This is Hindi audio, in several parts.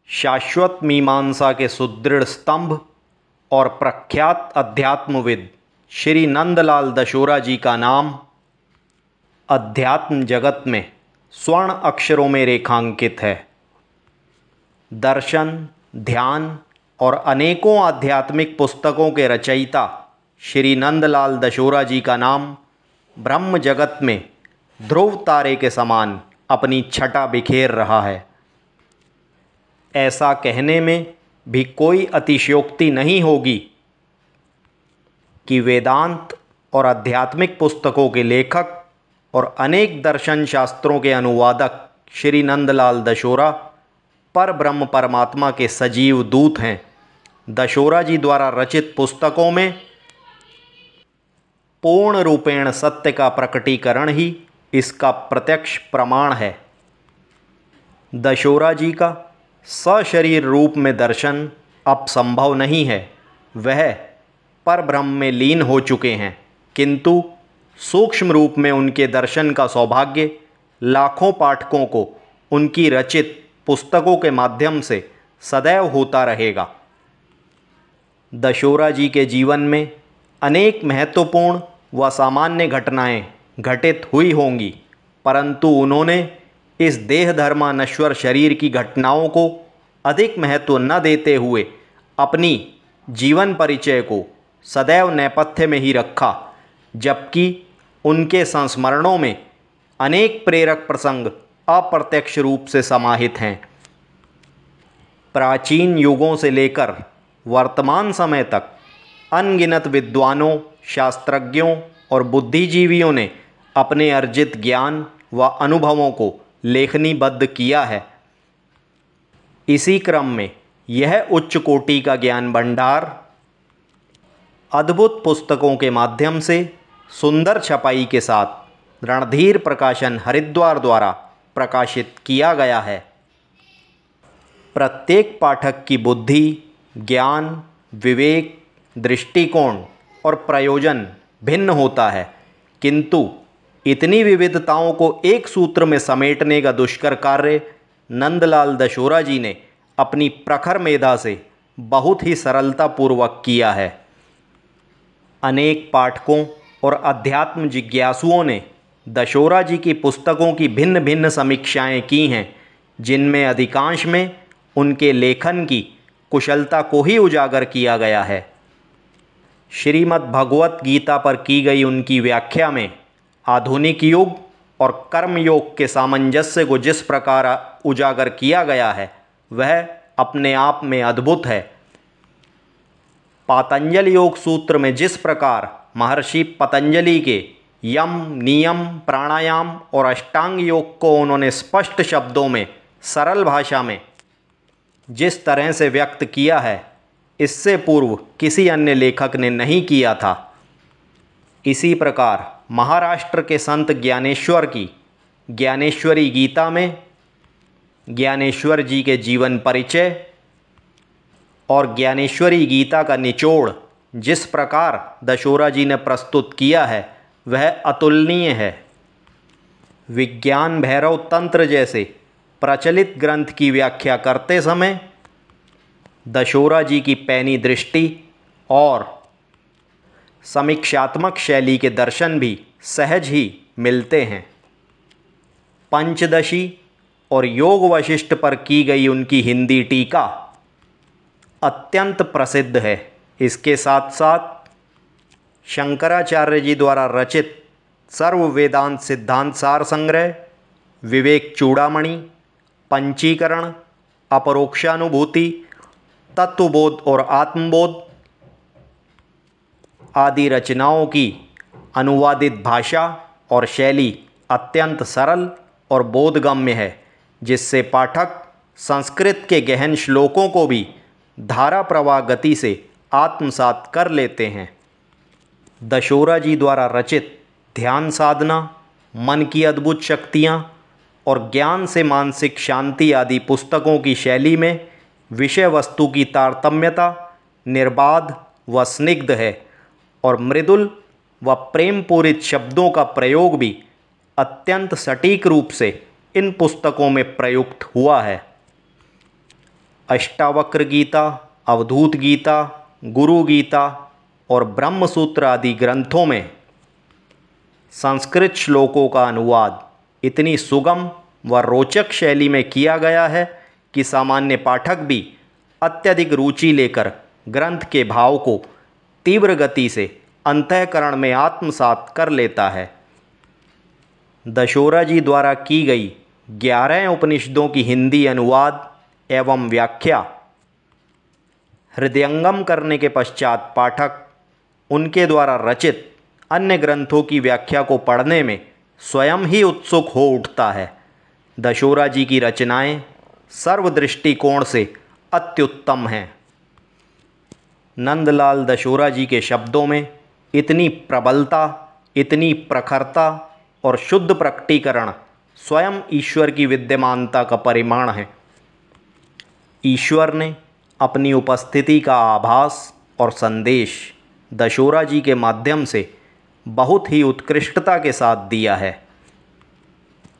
शाश्वत मीमांसा के सुदृढ़ स्तंभ और प्रख्यात अध्यात्मविद श्री नंदलाल दशोरा जी का नाम अध्यात्म जगत में स्वर्ण अक्षरों में रेखांकित है। दर्शन, ध्यान और अनेकों आध्यात्मिक पुस्तकों के रचयिता श्री नंदलाल दशोरा जी का नाम ब्रह्म जगत में ध्रुव तारे के समान अपनी छटा बिखेर रहा है। ऐसा कहने में भी कोई अतिशयोक्ति नहीं होगी कि वेदांत और आध्यात्मिक पुस्तकों के लेखक और अनेक दर्शन शास्त्रों के अनुवादक श्री नंदलाल दशोरा पर ब्रह्म परमात्मा के सजीव दूत हैं। दशोरा जी द्वारा रचित पुस्तकों में पूर्ण रूपेण सत्य का प्रकटीकरण ही इसका प्रत्यक्ष प्रमाण है। दशोरा जी का सशरीर रूप में दर्शन अब संभव नहीं है। वह पर ब्रह्म में लीन हो चुके हैं, किंतु सूक्ष्म रूप में उनके दर्शन का सौभाग्य लाखों पाठकों को उनकी रचित पुस्तकों के माध्यम से सदैव होता रहेगा। दशोरा जी के जीवन में अनेक महत्वपूर्ण व सामान्य घटनाएं घटित हुई होंगी, परंतु उन्होंने इस देहधर्मा नश्वर शरीर की घटनाओं को अधिक महत्व न देते हुए अपनी जीवन परिचय को सदैव नेपथ्य में ही रखा, जबकि उनके संस्मरणों में अनेक प्रेरक प्रसंग अप्रत्यक्ष रूप से समाहित हैं। प्राचीन युगों से लेकर वर्तमान समय तक अनगिनत विद्वानों, शास्त्रज्ञों और बुद्धिजीवियों ने अपने अर्जित ज्ञान व अनुभवों को लेखनीबद्ध किया है। इसी क्रम में यह उच्च कोटि का ज्ञान भंडार अद्भुत पुस्तकों के माध्यम से सुंदर छपाई के साथ रणधीर प्रकाशन हरिद्वार द्वारा प्रकाशित किया गया है। प्रत्येक पाठक की बुद्धि, ज्ञान, विवेक, दृष्टिकोण और प्रयोजन भिन्न होता है, किंतु इतनी विविधताओं को एक सूत्र में समेटने का दुष्कर कार्य नंदलाल दशोरा जी ने अपनी प्रखर मेधा से बहुत ही सरलतापूर्वक किया है। अनेक पाठकों और अध्यात्म जिज्ञासुओं ने दशोरा जी की पुस्तकों की भिन्न भिन्न समीक्षाएं की हैं, जिनमें अधिकांश में उनके लेखन की कुशलता को ही उजागर किया गया है। श्रीमद् भगवत गीता पर की गई उनकी व्याख्या में आधुनिक युग और कर्म योग के सामंजस्य को जिस प्रकार उजागर किया गया है, वह अपने आप में अद्भुत है। पातंजलि योग सूत्र में जिस प्रकार महर्षि पतंजलि के यम, नियम, प्राणायाम और अष्टांग योग को उन्होंने स्पष्ट शब्दों में सरल भाषा में जिस तरह से व्यक्त किया है, इससे पूर्व किसी अन्य लेखक ने नहीं किया था। इसी प्रकार महाराष्ट्र के संत ज्ञानेश्वर की ज्ञानेश्वरी गीता में ज्ञानेश्वर जी के जीवन परिचय और ज्ञानेश्वरी गीता का निचोड़ जिस प्रकार दशोरा जी ने प्रस्तुत किया है, वह अतुलनीय है। विज्ञान भैरव तंत्र जैसे प्रचलित ग्रंथ की व्याख्या करते समय दशोरा जी की पैनी दृष्टि और समीक्षात्मक शैली के दर्शन भी सहज ही मिलते हैं। पंचदशी और योग वशिष्ठ पर की गई उनकी हिंदी टीका अत्यंत प्रसिद्ध है। इसके साथ साथ शंकराचार्य जी द्वारा रचित सर्व वेदांत सिद्धांत सार संग्रह, विवेक चूड़ामणि, पंचीकरण, अपरोक्षानुभूति, तत्वबोध और आत्मबोध आदि रचनाओं की अनुवादित भाषा और शैली अत्यंत सरल और बोधगम्य है, जिससे पाठक संस्कृत के गहन श्लोकों को भी धारा प्रवाह गति से आत्मसात कर लेते हैं। दशोरा जी द्वारा रचित ध्यान साधना, मन की अद्भुत शक्तियाँ और ज्ञान से मानसिक शांति आदि पुस्तकों की शैली में विषय वस्तु की तारतम्यता निर्बाध व स्निग्ध है और मृदुल व प्रेम पूरित शब्दों का प्रयोग भी अत्यंत सटीक रूप से इन पुस्तकों में प्रयुक्त हुआ है। अष्टावक्र गीता, अवधूत गीता, गुरु गीता और ब्रह्मसूत्र आदि ग्रंथों में संस्कृत श्लोकों का अनुवाद इतनी सुगम व रोचक शैली में किया गया है कि सामान्य पाठक भी अत्यधिक रुचि लेकर ग्रंथ के भाव को तीव्र गति से अंतःकरण में आत्मसात कर लेता है। दशोरा जी द्वारा की गई 11 उपनिषदों की हिंदी अनुवाद एवं व्याख्या हृदयंगम करने के पश्चात पाठक उनके द्वारा रचित अन्य ग्रंथों की व्याख्या को पढ़ने में स्वयं ही उत्सुक हो उठता है। दशोरा जी की रचनाएं सर्व दृष्टिकोण से अत्युत्तम हैं। नंदलाल दशोरा जी के शब्दों में इतनी प्रबलता, इतनी प्रखरता और शुद्ध प्रकटीकरण स्वयं ईश्वर की विद्यमानता का परिमाण है। ईश्वर ने अपनी उपस्थिति का आभास और संदेश दशोरा जी के माध्यम से बहुत ही उत्कृष्टता के साथ दिया है।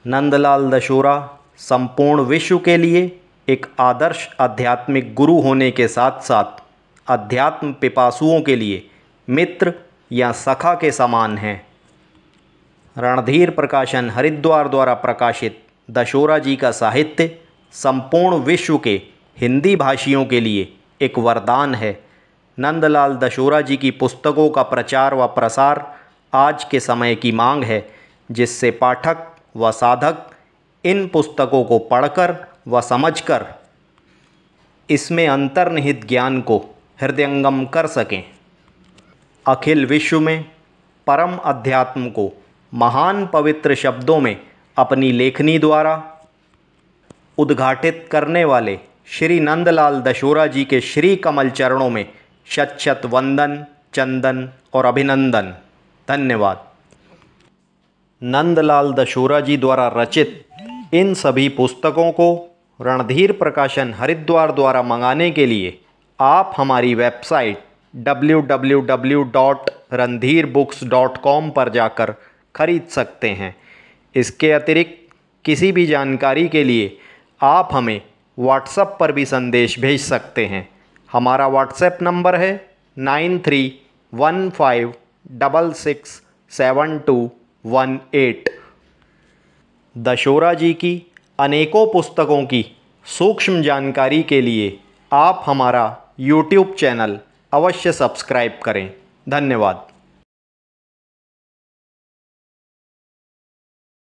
नंदलाल दशोरा संपूर्ण विश्व के लिए एक आदर्श आध्यात्मिक गुरु होने के साथ साथ अध्यात्म पिपासुओं के लिए मित्र या सखा के समान हैं। रणधीर प्रकाशन हरिद्वार द्वारा प्रकाशित दशोरा जी का साहित्य संपूर्ण विश्व के हिंदी भाषियों के लिए एक वरदान है। नंदलाल दशोरा जी की पुस्तकों का प्रचार व प्रसार आज के समय की मांग है, जिससे पाठक व साधक इन पुस्तकों को पढ़कर व समझकर इसमें अंतर्निहित ज्ञान को हृदयंगम कर सकें। अखिल विश्व में परम अध्यात्म को महान पवित्र शब्दों में अपनी लेखनी द्वारा उद्घाटित करने वाले श्री नंदलाल दशोरा जी के श्री कमल चरणों में शत शत वंदन, चंदन और अभिनंदन। धन्यवाद। नंदलाल दशोरा जी द्वारा रचित इन सभी पुस्तकों को रणधीर प्रकाशन हरिद्वार द्वारा मंगाने के लिए आप हमारी वेबसाइट www.randhirbooks.com पर जाकर खरीद सकते हैं। इसके अतिरिक्त किसी भी जानकारी के लिए आप हमें व्हाट्सएप पर भी संदेश भेज सकते हैं। हमारा व्हाट्सएप नंबर है 9315667218। दशोरा जी की अनेकों पुस्तकों की सूक्ष्म जानकारी के लिए आप हमारा YouTube चैनल अवश्य सब्सक्राइब करें। धन्यवाद।